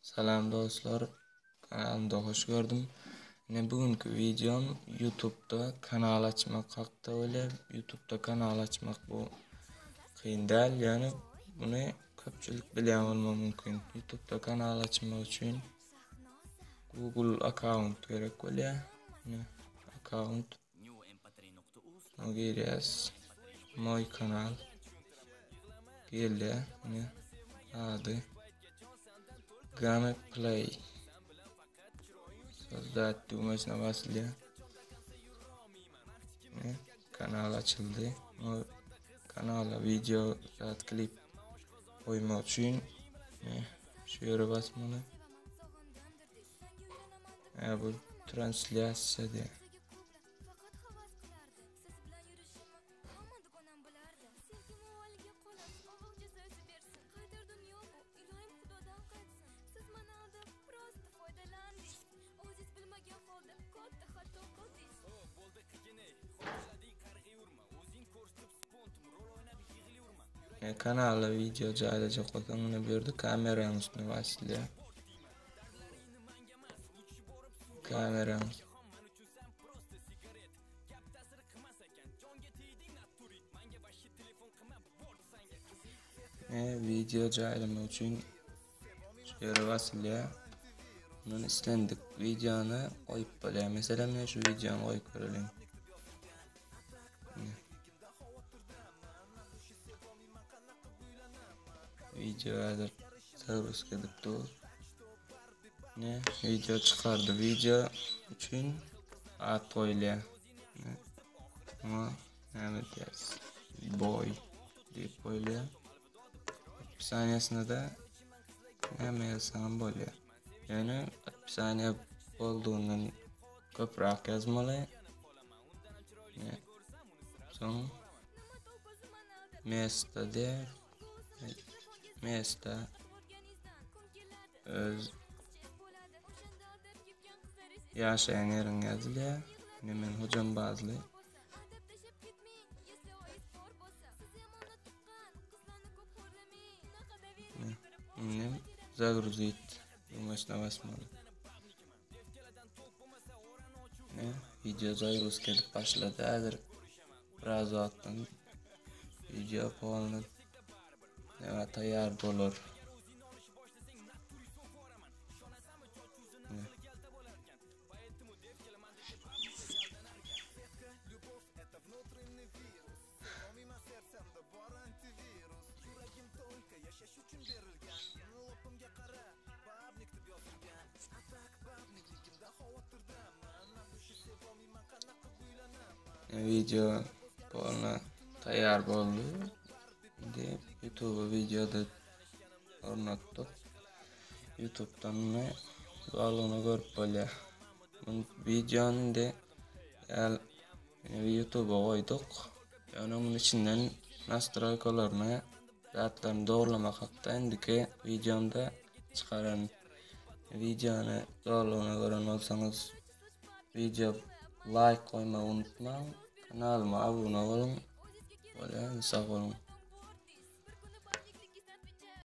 Selam dostlar, kanalımda hoş gördüm. Bugünkü videom YouTube'da kanal açmak haqida öyle. YouTube'da kanal açmak bu qiyin değil, yani bunu ko'pchilik bilmagan mümkün. YouTube'da kanal açmak için Google account gerek bo'ladi. Account giriyoruz. My kanal geldi. Adı Gameplay. So'zlar tugmasına basılıyor. Kanal açıldı. O kanala video klip koymak için şu yere basmalı. Bu translasiya diye. Kanala video joylayacak olsam bunu bu yerda kameranın üstüne basılıyor. Kameramız. Video joylamak için şu yere basılıyor. Bunun istendik videonu koyup böyle. Mesela ben şu videomu koyup görelim. Video hazır servis edip dur. Video çıkardı. Video için ad koyuyor. Ama diyeceğiz? Boy deyip koyuyor. Bir saniyesinde de ne yazsam böyle. Yani bir saniye olduğundan köprak yazmalı. Son Mes'te de Mes'te öz yaşayan yerin yazılıyor. Hemen hocam bazlı. Загрузить машина basmalı. Video загрузка başladı. Hazır biraz vaqtdan video polni tayyor bo'lur. Video polni tayyor bo'ldi. Deb YouTube videoda o'rnatdik. YouTube'dan bağlığını görüp böyle. Bu videonun da YouTube'a koyduk. Yani onun içinden nastroykalarını zatlarını doğrulamak hakkında indiki videomda çıkaran videonu doğruluğuna gören olsanız video like koymayı unutmayın. Kanalıma abone olun. Böyle sağ olun.